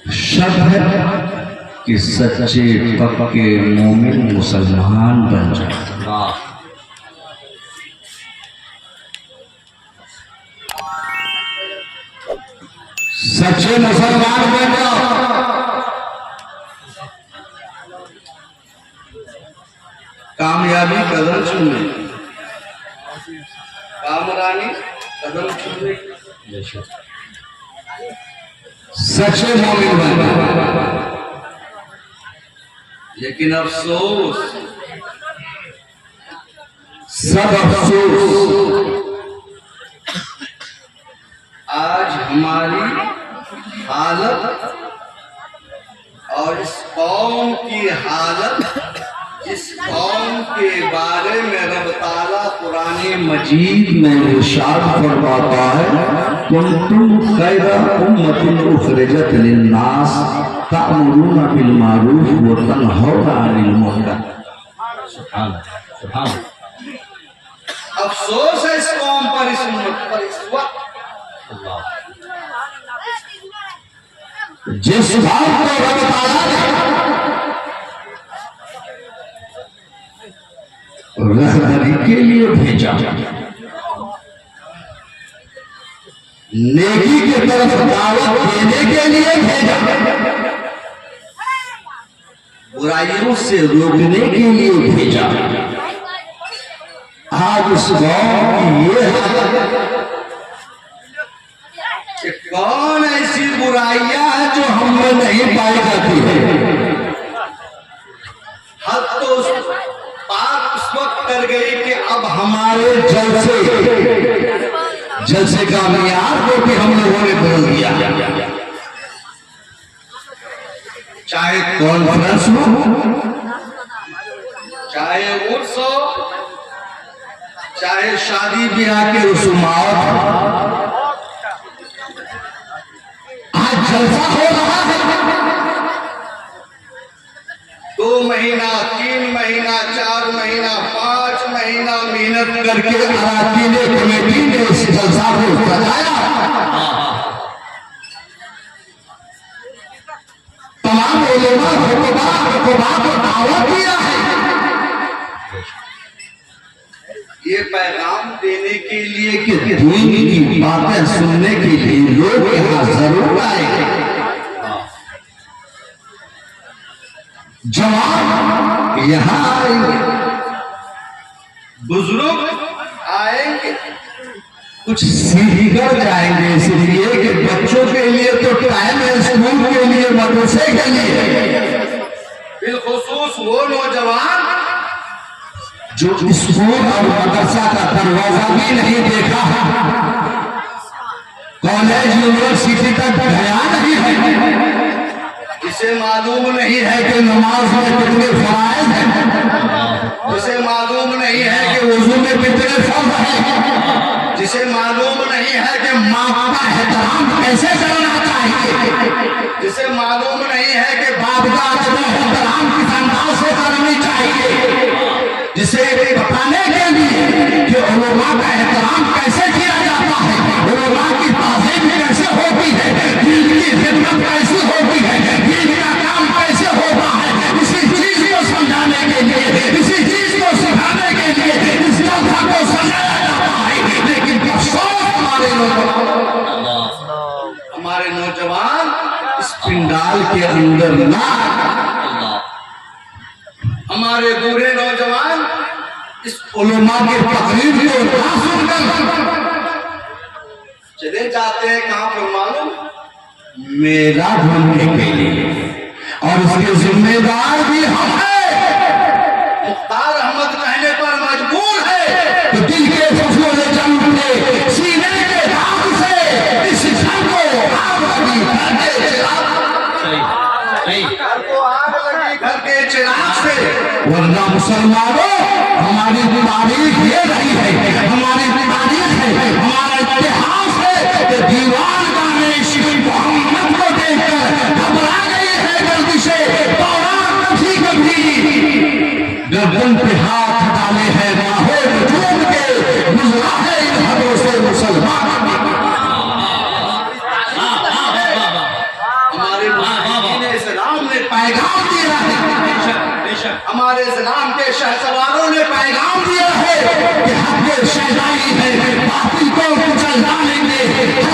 शर्त है कि सच्चे पक्के मोमिन मुसलमान बन जाए। सच्चे मुसलमान बन जाओ। कामयाबी कदम चूमे, कामरानी कदम चूमे, सच्चे मोमिन बन जाओ। लेकिन अफसोस, सब अफसोस, आज हमारी हालत और इस कौम की हालत, इस कौम के बारे में रब ताला कुरान मजीद में इरशाद फरमाता है, कुंतुम खैरा उम्मतिन उखरिजत लिन्नास तअमुरूना बिल मारूफ व तनहौना अनिल मुनकर। सुभान सुभान। अफसोस है इस कौम पर, इस उम्मत पर इस वक्त। जिस बात को रब ताला ने रहबरी के लिए भेजा, नेकी की तरफ दावत देने के लिए भेजा, बुराइयों से रोकने के लिए भेजा, आज उस गांव की ये हालत कि कौन ऐसी बुराइयां हैं जो हम में नहीं पाई जाती है। हद तो बात उस वक्त कर गई कि अब हमारे जलसे का मियार को भी हम लोगों ने बदल दिया। चाहे कॉन्फ्रेंस हो, चाहे उर्स हो, चाहे शादी ब्याह के रसूमात, आज जलसा हो रहा है। 2 महीना, 3 महीना, 4 महीना, 5 महीना मेहनत करके अराकीन कमेटी ने इस जलसा को सजाया। तमाम उलेमा खुतबा को दावत दिया है। ये पैगाम देने के लिए कि दीन की बातें सुनने के लिए लोग यहाँ जरूर आएंगे। जवान यहाँ आएंगे, बुजुर्ग आएंगे, कुछ सीख कर जाएंगे। इसलिए कि बच्चों के लिए तो टाइम है, स्कूल के लिए, मदरसे के लिए, बिलखुसूस वो नौजवान जो स्कूल और मदरसा का दरवाजा भी नहीं देखा, कॉलेज यूनिवर्सिटी तक गया नहीं है, जिसे मालूम नहीं है कि नमाज में कितने फराइज हैं, जिसे मालूम नहीं है कि वुजू में कितने फर्ज हैं, जिसे मालूम नहीं है कि माँ का एहतराम कैसे करना चाहिए, जिसे मालूम नहीं है कि बाप का एहतराम किस अंदाज से करनी चाहिए, जिसे बताने के लिए कि उलमा का एहतराम कैसे किया जाता है, उलमा की ताज़ीम कैसे होती है, दीन की खिदमत कैसी होती है, दीन का काम कैसे होता है, इसी चीज को समझाने के लिए, इसी चीज को सिखाने के लिए इस जलसा को सजाया जाता है। लेकिन अफसोस हमारे नौजवान इस पिंडाल के अंदर ना, हमारे बूढ़े नौजवान इस उलमा की तकरीर को ना सुनकर चले जाते हैं कहां पर मालूम, मेला ढूंढने के लिए, और उसके जिम्मेदार भी हम हैं। मुख्तार अहमद कहने पर मजबूर है तो दिल के फसूल जम के सीने के दाग से इस घर को आग लगी, घर के चिराग से। वरना मुसलमानों, हमारी तारीख ये रही है, हमारी तारीख है, हमारा इतिहास है कि दीवान गाने श्री मोहम्मद को देखकर घबरा गई है गलती से, कभी गर्दन पे हाथ डाले हैं राहों वजूद के, गुजरा है इन हदों से मुसलमान। हमारे पैगाम दिया है, हमारे इस्लाम के शहसवारों ने पैगाम दिया है कि हक़ शहदाई है, बातिल को कुचल डालेंगे,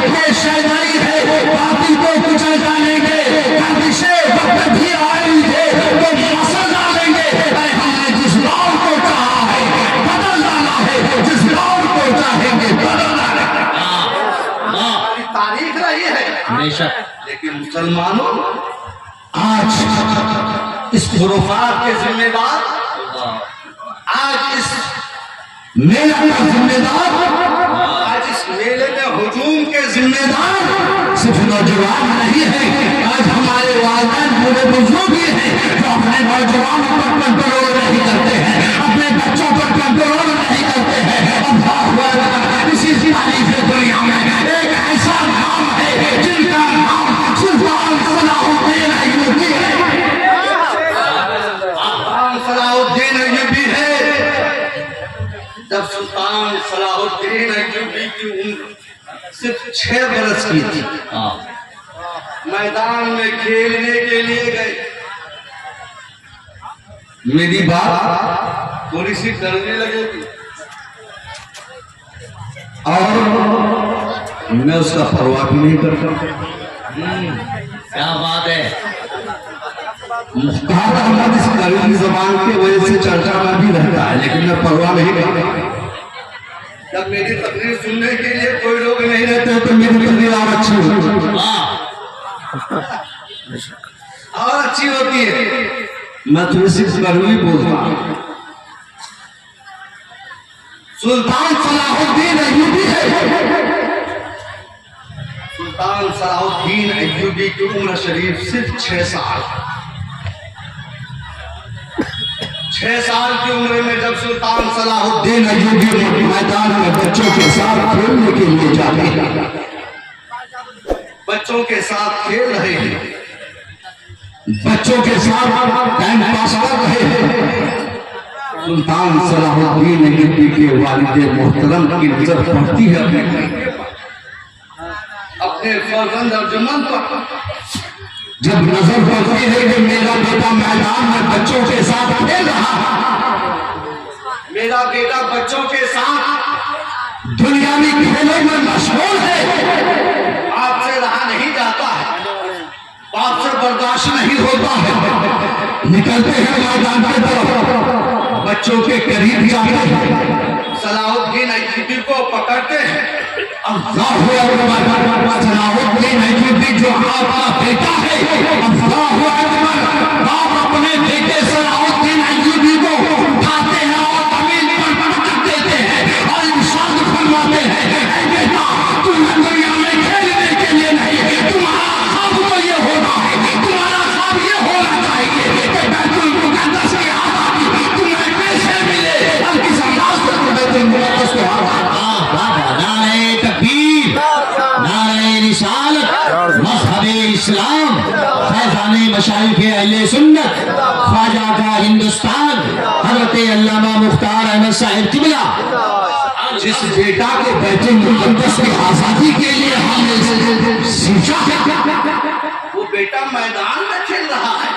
हक़ शहदाई है, बातिल को कुचल डालेंगे, गर्दिशे वक्त भी आएंगे तो मसल डालेंगे। हमने जिस दौर को कहा है बदल डाला है, जिस दौर को चाहेंगे बदल डालेंगे। तारीख रही है, लेकिन मुसलमानों आज इस खुराफात के जिम्मेदार, आज इस मेले का जिम्मेदार, आज इस मेले में हुजूम के जिम्मेदार सिर्फ नौजवान नहीं है। आज हमारे वालिदैन पूरे बुजुर्ग भी हैं जो अपने नौजवानों पर कंट्रोल नहीं करते हैं, अपने बच्चों पर कंट्रोल नहीं करते हैं। इसी तारीफ दुनिया में एक ऐसा नाम है जिनका नाम सुल्तान सलाहुद्दीन अय्यूबी है। सलाहुद्दीन अय्यूबी है। जब सुल्तान सलाहुद्दीन अय्यूबी की उम्र सिर्फ 6 बरस की थी, मैदान में खेलने के लिए गए। मेरी बात थोड़ी सी डरने लगेगी और मैं उसका परवाह भी नहीं करता। क्या बात है। मुख्तार अहमद इस करीबी जबान की वजह से चर्चा में भी रहता है, लेकिन मैं परवाह नहीं करता। जब मेरी तकरीर सुनने के लिए कोई लोग नहीं रहते तो मेरी तकरीर और अच्छी होती और अच्छी होती है। मैं तुम्हें सिर्फ करीबी बोलता हूँ। सुल्तान सलाहुद्दीन अय्यूबी है। सुल्तान सलाहुद्दीन अय्यूबी की उम्र शरीफ सिर्फ 6 साल। 6 साल की उम्र में जब सुल्तान सलाहुद्दीन अय्यूबी मैदान में बच्चों के साथ खेलने के लिए जाते हैं, बच्चों के साथ खेल रहे हैं, बच्चों के साथ टाइम पास कर रहे हैं, सुल्तान सलाहुद्दीन अय्यूबी के वालिद मोहतरम की नजर पड़ती है अपने फर्जंद अर्जुमन पर। जब नजर पड़ती है कि मेरा बेटा मैदान में बच्चों के साथ खेल रहा है, मेरा बेटा बच्चों के साथ दुनियावी खेलों में मशगूल है, आपसे रहा नहीं जाता है, बाप से बर्दाश्त नहीं होता है, निकलते हैं मैदान की तरफ, बच्चों के करीब जाते हैं, सलाहुद्दीन अय्यूबी को पकड़ते हैं। सलाहुद्दीन अय्यूबी जो आपका बेटा है, आप अपने बेटे सलाहुद्दीन अय्यूबी को उठाते हैं और जमीन पर पटक देते हैं और इरशाद फरमाते हैं, बेटा तुम दुनिया में खेलने के लिए नहीं, तुम्हारा ख्वाब तो ये होना है, तुम्हारा ख्वाब ये होना चाहिए कि बैतुल मुक़द्दस की आज़ादी तुम्हें कैसे मिले और किस अंदाज से तुम बैतुल मुक़द्दस को नारे तकबीर, नारे रिसालत, मज़हब इस्लाम, फैज़ाने मशाइख अहले सुन्नत, ख्वाजा का हिंदुस्तान, हज़रत अल्लामा मुख्तार अहमद साहिब किबला। जिस बेटा के बैतुल मुक़द्दस की आज़ादी के लिए हमने सींचा है, वो बेटा मैदान में खेल रहा है,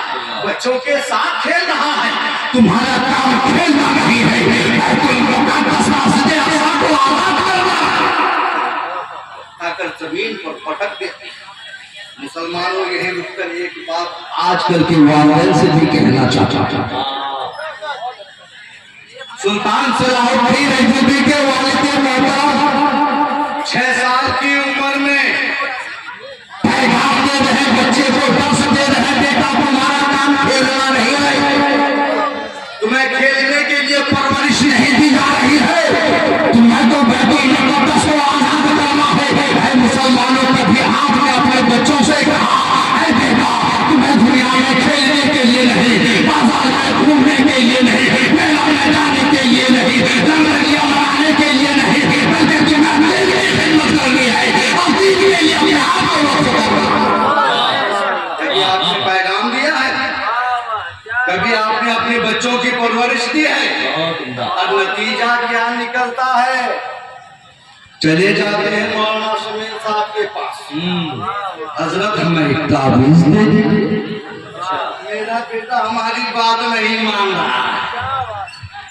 बच्चों के साथ खेल रहा है। तुम्हारा काम खेलना नहीं है, बैतुल मुक़द्दस मस्जिद अक़सा को आबाद करना। आकर जमीन पर पटक देते। मुसलमानों यही रुककर एक बात आजकल के वालिदैन से भी कहना चाहता था। सुल्तान सलाहुद्दीन अय्यूबी के वालिद मोहतरम 6 साल की उम्र में पैगाम दे रहे, बच्चे को दर्श दे रहे, बेटा तुम्हारा काम खेलना नहीं है, तुम्हें खेलने के लिए परवरिश नहीं दी जा रही है, तुम्हें तो बैतुल मुक़द्दस को आज़ाद करना है। मुसलमानों कभी आपने अपने बच्चों से कहा है, बेटा तुम्हें दुनिया में खेलने के लिए नहीं, बाजार में घूमने के लिए नहीं, मेला में जाने के लिए नहीं, रंगरलियां मनाने के लिए नहीं, बल्कि तुम्हें मेरी खिदमत करनी है और दीन के लिए अपने आप को वक्त करना। कभी आपने पैगाम दिया है, कभी आपने अपने बच्चों की परवरिश दी है, और नतीजा क्या निकलता है? चले जाते हैं मौलाना शमीर साहब के पास, हजरत हमें एक ताबीज दे दीजिए, मेरा मेरा बेटा हमारी बात नहीं मान रहा।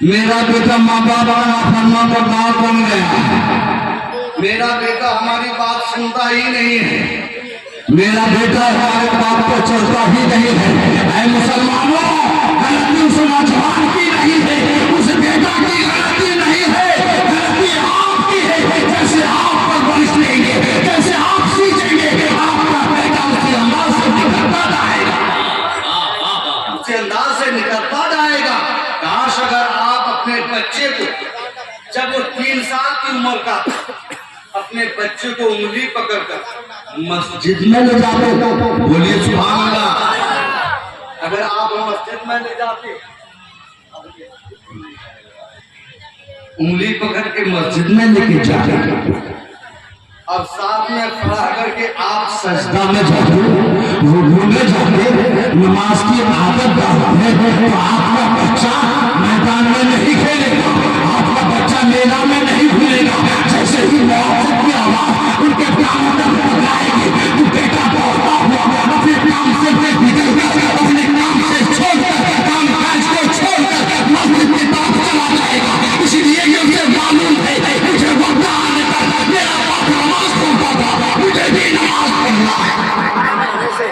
मेरा बेटा माँ बाप का नाफरमान बर्दार बन गया। मेरा बेटा हमारी बात सुनता ही नहीं है। मेरा बेटा हमारे बाप को चलता ही नहीं है। ऐ मुसलमानों, गलती उस नौजवान की नहीं है, उस बेटा की गलती नहीं है, गलती आपकी है। जैसे आप परवरिश लेंगे, जैसे आप सीखेंगे, आपका बेटा उसी अंदाज से निकलता जाएगा, उसी अंदाज से निकलता जाएगा। काश अगर आप अपने बच्चे को, जब वो 3 साल की उम्र का, अपने बच्चे को उंगली पकड़कर मस्जिद में ले जाते, बोलिए सुभान अल्लाह। अगर आप मस्जिद में ले जाते, उंगली पकड़ के मस्जिद में लेके जाते, अब साथ में खड़ा करके आप सजदा में जाते, रुकू में जाते, नमाज की आदत डालते, तो आपका बच्चा मैदान में नहीं खेलेगा, आपका बच्चा मेला में नहीं घूमेगा। जैसे ही मौत की आवाज उनके कान तक पकड़ाएगी, तो बेटा दौड़ता हुआ अपने काम से अपने काम से छोड़कर, काम काज को छोड़कर मस्जिद की तरफ चला जाएगा। इसलिए मुझे मालूम है, मुझे वक्त आने तक मेरा बाप नमाज पढ़ता था, मुझे भी नमाज पढ़ना है।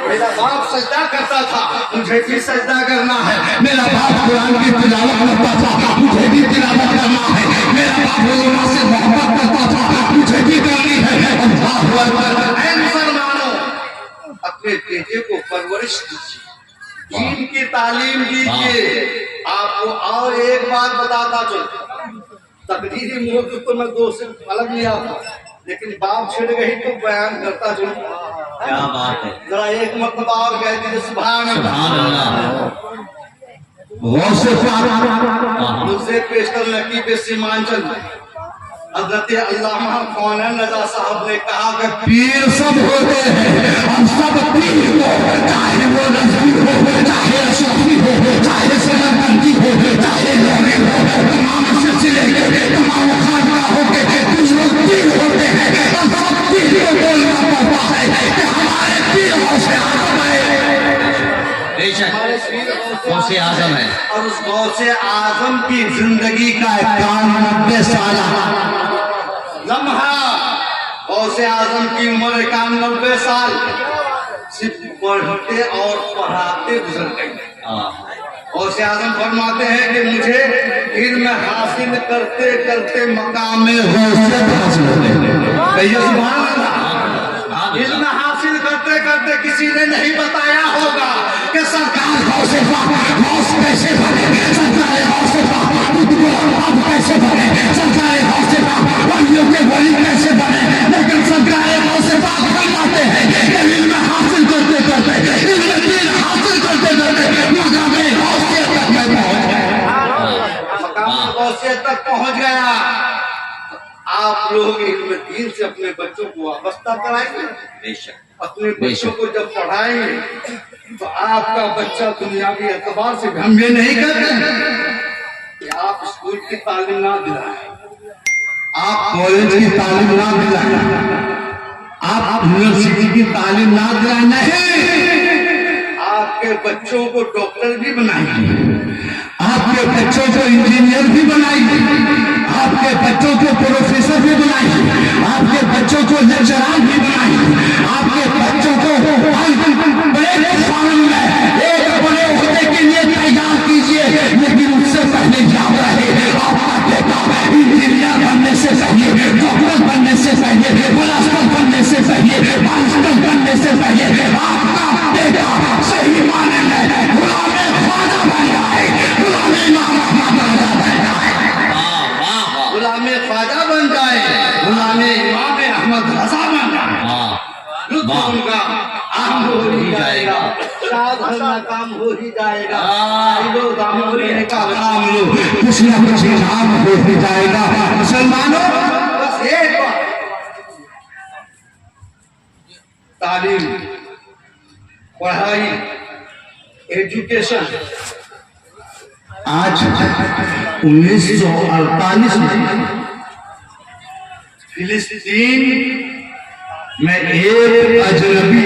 मेरा बाप सजदा करता था, मुझे भी सजदा करना है। मेरा बाप कुरान की तिलावत करता था, मुझे भी तिलावत करना है। मेरा बाप उलमा से मोहब्बत करता था, मुझे भी करनी है। अल्लाहु अकबर। ऐ मुसलमानों, अपने बेटे को परवरिश दीजिए, दीन की तालीम दीजिए। आपको और एक बात बताता चलो, तकदीरी मौजूद तो मैं 2 से अलग लिया था, लेकिन बात छिड़ गई तो बयान करता चलो। क्या बात है, जरा एक मरतबा और कह दीजिए सुभान सुभान अल्लाह। मुझसे पेशकर नकीब सीमांचल हजरत अल्लामा कौनैन रजा साहब ने कहा कि पीर सब होते हैं, हम सब पीर हो, चाहे वो नजरी हो, चाहे अशरफी हो, चाहे समरकंदी हो, चाहे लोगे हो, तमाम सिलसिले के, तमाम खानकाहों के कुछ लोग पीर होते हैं। हम सब पीर को बोलना पड़ता है कि हमारे पीर गौसे आजम है, बेशक गौसे आजम है। और उस गौसे आजम की जिंदगी का 91 साल लम्हा, गौसे आजम की उम्र 91 साल सिर्फ पढ़ते और पढ़ाते गुजर गई। गौसे आजम फरमाते हैं कि मुझे इल्म हासिल करते करते मकाम में गौसियत हासिल हो गई। सुभान अल्लाह। इल्म हासिल करते करते किसी ने नहीं बताया होगा कि सरकार गौसे गौस कैसे बने, सरकार गौसे अब कैसे बने, सरकार गौसे वलियों के वली कैसे बने, लेकिन सरकार गौसे फरमाते हैं कि इल्म हासिल करते करते, इल्म दीन हासिल करते करते मकाम गौसियत तक मैं पहुंच गया, मकाम गौसियत तक पहुंच गया। आप लोग इल्म दीन से अपने बच्चों को वाबस्ता कराएंगे, बेशक अपने बच्चों को जब पढ़ाएंगे तो आपका बच्चा दुनियावी एतबार से हम ये नहीं कहते कि आप स्कूल की तालीम ना दिलाएं, आप कॉलेज की तालीम ना दिलाएं, आप यूनिवर्सिटी की तालीम ना दिलाएं, नहीं, आपके बच्चों को डॉक्टर भी बनाएंगे, आपके बच्चों को इंजीनियर भी बनाएंगे, आपके बच्चों को प्रोफेसर भी बनाएंगे, आपके बच्चों को लेक्चरर भी बनाएंगे, आपके बच्चों को बड़े फॉर्म में एक बड़े होने के लिए तैयार कीजिए। लेकिन उससे पहले याद रहे, आपका बेटा इंजीनियर बनने से पहले, डॉक्टर बनने से पहले, मास्टर बनने से पहले, मास्टर बनने से पहले आपका बेटा सही माने में गुलाम ख्वाजा बन जाए, गुलाम इमाम अहमद रजा बन जाए, गुलाम ख्वाजा बन जाए, गुलाम इमाम अहमद रजा बन जाए, लुत्फ उनका आम हो ही जाएगा, शाद काम हो ही जाएगा, लो दाम लेने का काम लो, कुछ न कुछ काम हो ही जाएगा। मुसलमानों, बस एक बात, तालीम, पढ़ाई, एजुकेशन। आज 1948 में फिलिस्तीन में एक अजनबी